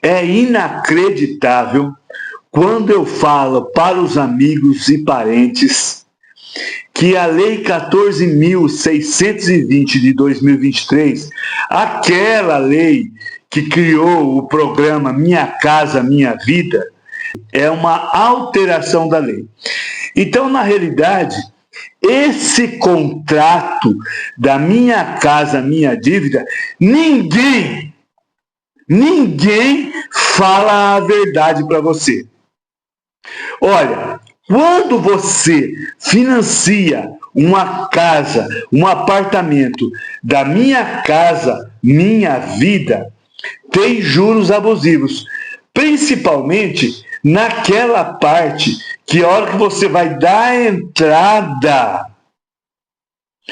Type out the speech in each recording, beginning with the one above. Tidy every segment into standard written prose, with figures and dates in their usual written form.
É inacreditável quando eu falo para os amigos e parentes que a Lei 14.620 de 2023, aquela lei que criou o programa Minha Casa Minha Vida, é uma alteração da lei. Então, na realidade, esse contrato da Minha Casa Minha Dívida, ninguém fala a verdade para você. Olha, quando você financia uma casa, um apartamento da Minha Casa Minha Vida, tem juros abusivos, principalmente naquela parte que a hora que você vai dar a entrada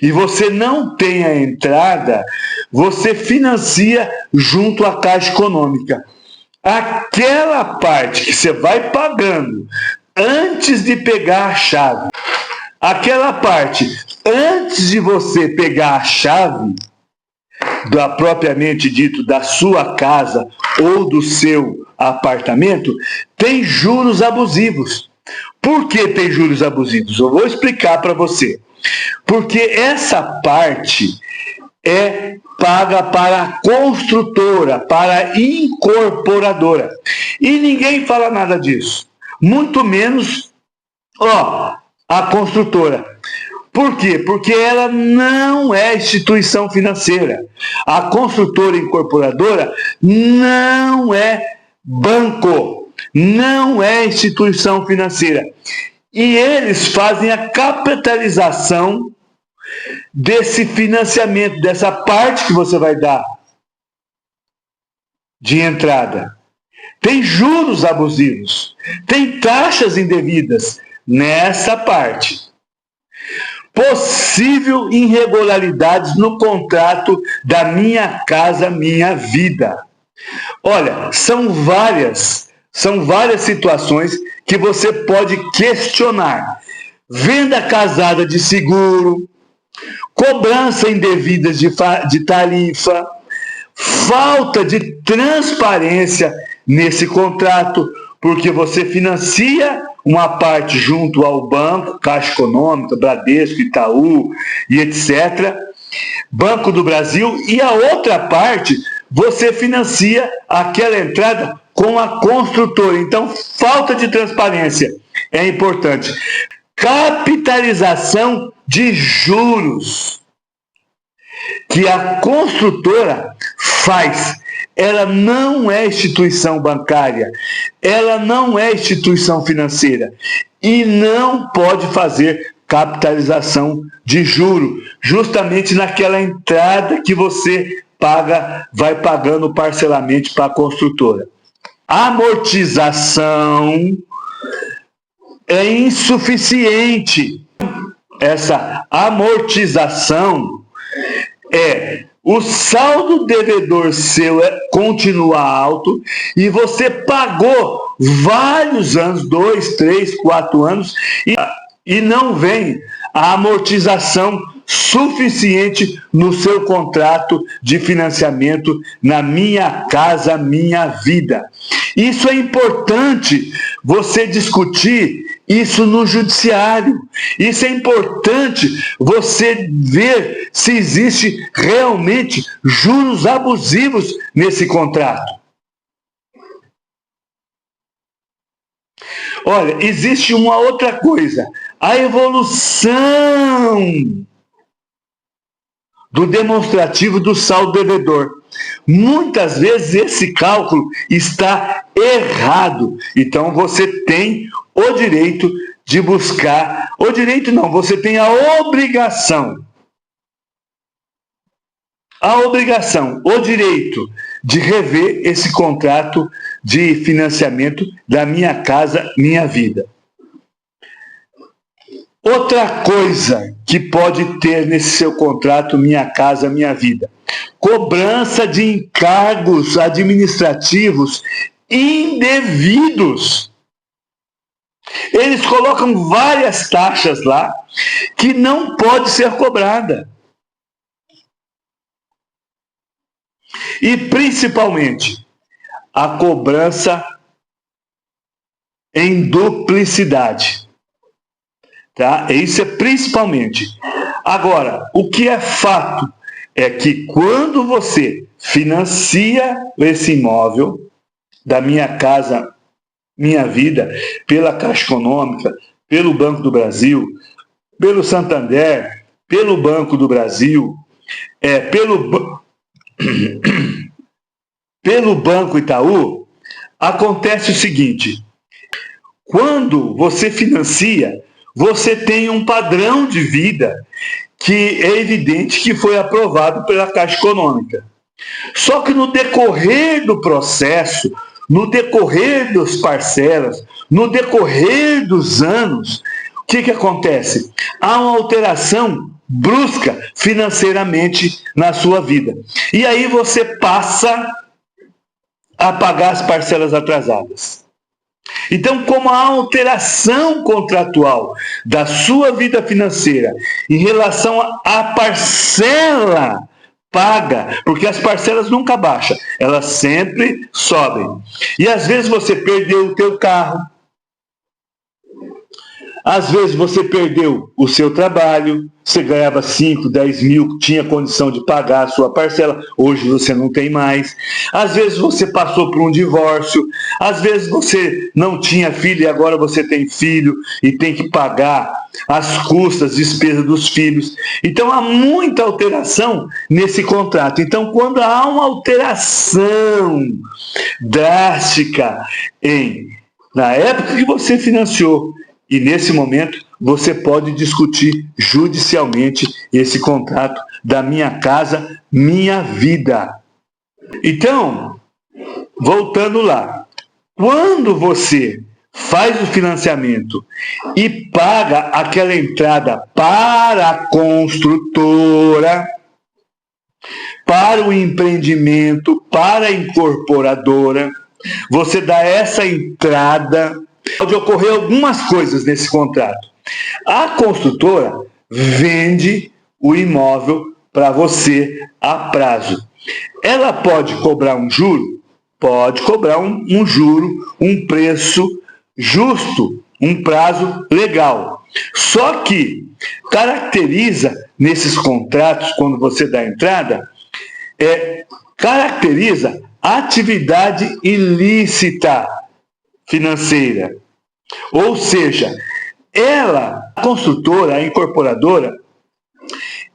e você não tem a entrada, você financia junto à Caixa Econômica. Aquela parte que você vai pagando antes de pegar a chave, aquela parte antes de você pegar a chave, propriamente dito, da sua casa ou do seu apartamento, tem juros abusivos. Por que tem juros abusivos? Eu vou explicar para você. Porque essa parte é paga para a construtora, para a incorporadora. E ninguém fala nada disso. Muito menos a construtora. Por quê? Porque ela não é instituição financeira. A construtora incorporadora não é banco, não é instituição financeira. E eles fazem a capitalização desse financiamento, dessa parte que você vai dar de entrada. Tem juros abusivos, tem taxas indevidas nessa parte. Possível irregularidades no contrato da Minha Casa Minha Vida. Olha, são várias situações que você pode questionar. Venda casada de seguro, cobrança indevida de tarifa, falta de transparência nesse contrato, porque você financia uma parte junto ao banco, Caixa Econômica, Bradesco, Itaú e etc., Banco do Brasil, e a outra parte você financia aquela entrada com a construtora. Então, falta de transparência é importante. Capitalização de juros que a construtora faz. Ela não é instituição bancária, ela não é instituição financeira e não pode fazer capitalização de juro, justamente naquela entrada que você paga, vai pagando parcelamente para a construtora. Amortização é insuficiente. Essa amortização o saldo devedor seu continua alto e você pagou vários anos, 2, 3, 4 anos, e não vem a amortização suficiente no seu contrato de financiamento na Minha Casa Minha Vida. Isso é importante você discutir isso no judiciário. Isso é importante você ver se existe realmente juros abusivos nesse contrato. Olha, existe uma outra coisa. A evolução do demonstrativo do saldo devedor. Muitas vezes esse cálculo está errado. Então você tem o direito de buscar, o direito não, você tem a obrigação, o direito de rever esse contrato de financiamento da Minha Casa Minha Vida. Outra coisa que pode ter nesse seu contrato Minha Casa Minha Vida: cobrança de encargos administrativos indevidos. Eles colocam várias taxas lá que não pode ser cobrada. E principalmente a cobrança em duplicidade. Tá? Isso é principalmente. Agora, o que é fato é que quando você financia esse imóvel da Minha Casa Minha Vida pela Caixa Econômica, pelo Banco do Brasil, pelo Santander, pelo Banco do Brasil, pelo Banco Itaú, acontece o seguinte: quando você financia, você tem um padrão de vida que é evidente que foi aprovado pela Caixa Econômica. Só que no decorrer do processo, no decorrer das parcelas, no decorrer dos anos, o que acontece? Há uma alteração brusca financeiramente na sua vida. E aí você passa a pagar as parcelas atrasadas. Então, como a alteração contratual da sua vida financeira em relação à parcela paga, porque as parcelas nunca baixam, elas sempre sobem. E às vezes você perdeu o teu carro, às vezes você perdeu o seu trabalho, você ganhava 5, 10 mil, tinha condição de pagar a sua parcela, hoje você não tem mais. Às vezes você passou por um divórcio, às vezes você não tinha filho e agora você tem filho e tem que pagar as custas, despesas dos filhos. Então há muita alteração nesse contrato. Então quando há uma alteração drástica na época que você financiou, e nesse momento você pode discutir judicialmente esse contrato da Minha Casa Minha Vida. Então, voltando lá, quando você faz o financiamento e paga aquela entrada para a construtora, para o empreendimento, para a incorporadora, você dá essa entrada. Pode ocorrer algumas coisas nesse contrato. A construtora vende o imóvel para você a prazo. Ela pode cobrar um juro? Pode cobrar um juro, um preço justo, um prazo legal. Só que caracteriza nesses contratos, quando você dá entrada, caracteriza atividade ilícita financeira. Ou seja, a construtora, a incorporadora,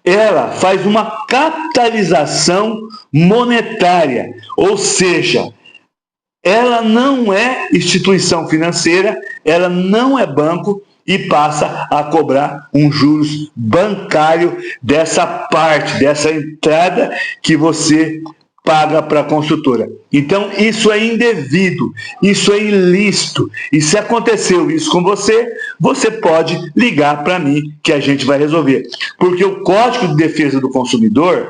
ela faz uma capitalização monetária, ou seja, ela não é instituição financeira, ela não é banco e passa a cobrar um juros bancário dessa parte, dessa entrada que você paga para a construtora. Então, isso é indevido, isso é ilícito. E se aconteceu isso com você, você pode ligar para mim que a gente vai resolver. Porque o Código de Defesa do Consumidor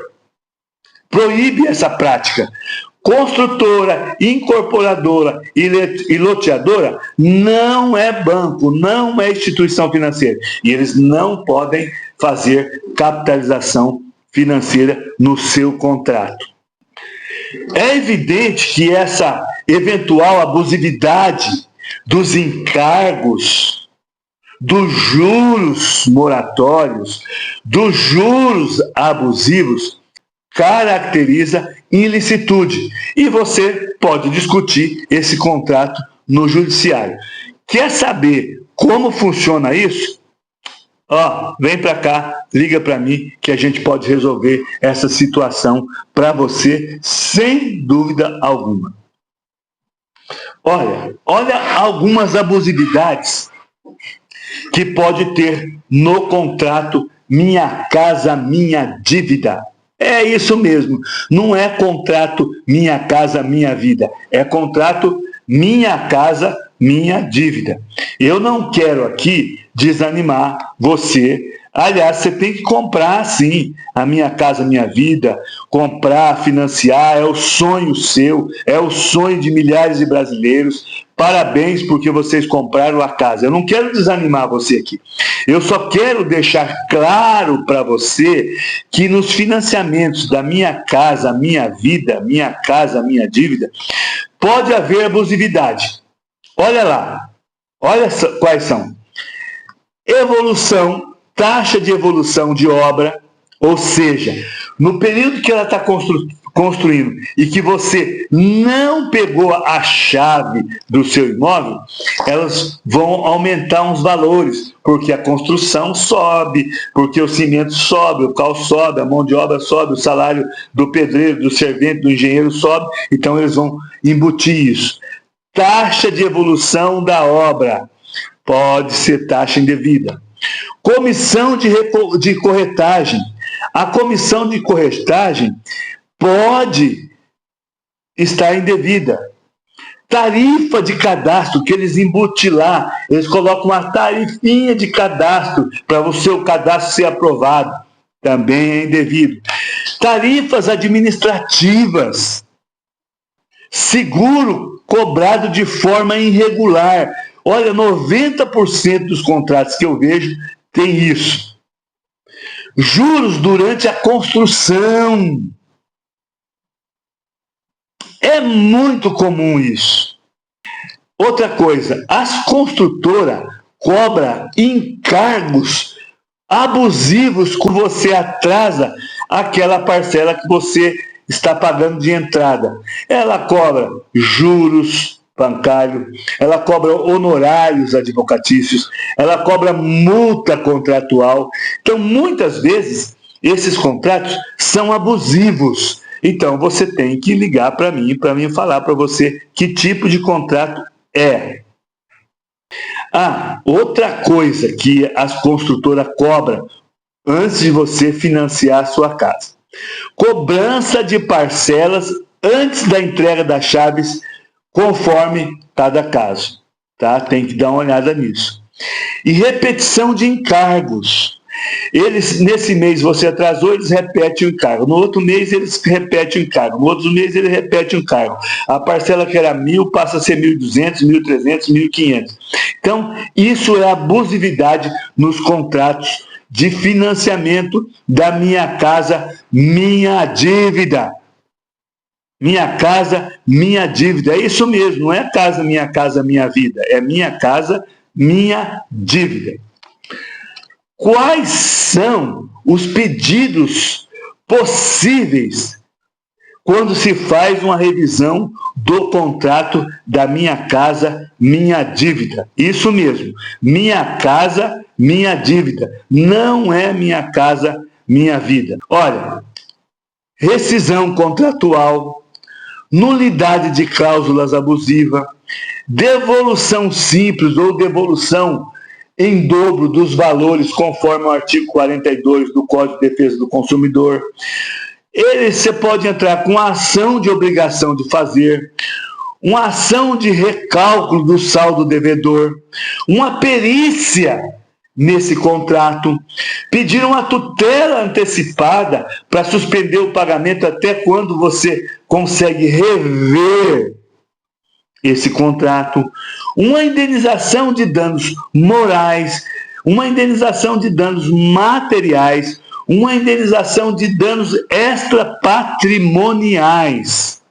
proíbe essa prática. Construtora, incorporadora e loteadora não é banco, não é instituição financeira. E eles não podem fazer capitalização financeira no seu contrato. É evidente que essa eventual abusividade dos encargos, dos juros moratórios, dos juros abusivos, caracteriza ilicitude. E você pode discutir esse contrato no judiciário. Quer saber como funciona isso? Vem para cá, liga para mim que a gente pode resolver essa situação para você sem dúvida alguma. Olha algumas abusividades que pode ter no contrato Minha Casa Minha Dívida. É isso mesmo, não é contrato Minha Casa Minha Vida, é contrato Minha Casa Minha Dívida. Eu não quero aqui desanimar você. Aliás, você tem que comprar sim a Minha Casa Minha Vida, comprar, financiar, é o sonho seu, é o sonho de milhares de brasileiros parabéns porque vocês compraram a casa. Eu não quero desanimar você aqui. Eu só quero deixar claro para você que nos financiamentos da minha casa, minha vida, minha casa, minha dívida, pode haver abusividade. Olha lá, olha quais são. Evolução, taxa de evolução de obra, ou seja, no período que ela está construindo e que você não pegou a chave do seu imóvel, elas vão aumentar uns valores, porque a construção sobe, porque o cimento sobe, o cal sobe, a mão de obra sobe, o salário do pedreiro, do servente, do engenheiro sobe, então eles vão embutir isso. Taxa de evolução da obra, pode ser taxa indevida. Comissão de corretagem. A comissão de corretagem pode estar indevida. Tarifa de cadastro, que eles embutem lá, eles colocam uma tarifinha de cadastro para o seu cadastro ser aprovado, também é indevido. Tarifas administrativas, seguro cobrado de forma irregular. Olha, 90% dos contratos que eu vejo tem isso. Juros durante a construção. É muito comum isso. Outra coisa, as construtoras cobram encargos abusivos quando você atrasa aquela parcela que você está pagando de entrada. Ela cobra juros bancários, ela cobra honorários advocatícios, ela cobra multa contratual. Então, muitas vezes, esses contratos são abusivos. Então, você tem que ligar para mim falar para você que tipo de contrato é. Outra coisa que as construtoras cobram antes de você financiar a sua casa. Cobrança de parcelas antes da entrega das chaves, conforme cada caso. Tá? Tem que dar uma olhada nisso. E repetição de encargos. Eles, nesse mês você atrasou, eles repetem o encargo. No outro mês eles repetem o encargo. No outro mês eles repetem o encargo. A parcela que era 1.000 passa a ser 1.200, 1.300, 1.500. Então, isso é abusividade nos contratos de financiamento da Minha Casa Minha Dívida. Minha casa, minha dívida. É isso mesmo, não é casa, minha vida. É minha casa, minha dívida. Quais são os pedidos possíveis quando se faz uma revisão do contrato da Minha Casa Minha Dívida? Isso mesmo, Minha Casa Minha Dívida. Não é Minha Casa Minha Vida. Olha, rescisão contratual, nulidade de cláusulas abusivas, devolução simples ou devolução em dobro dos valores, conforme o artigo 42 do Código de Defesa do Consumidor. Você pode entrar com uma ação de obrigação de fazer, uma ação de recálculo do saldo devedor, uma perícia nesse contrato, pedir uma tutela antecipada para suspender o pagamento até quando você consegue rever esse contrato, uma indenização de danos morais, uma indenização de danos materiais, uma indenização de danos extrapatrimoniais.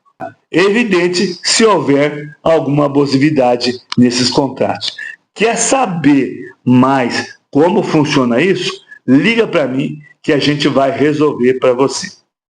Evidente se houver alguma abusividade nesses contratos. Quer saber mais como funciona isso? Liga para mim que a gente vai resolver para você.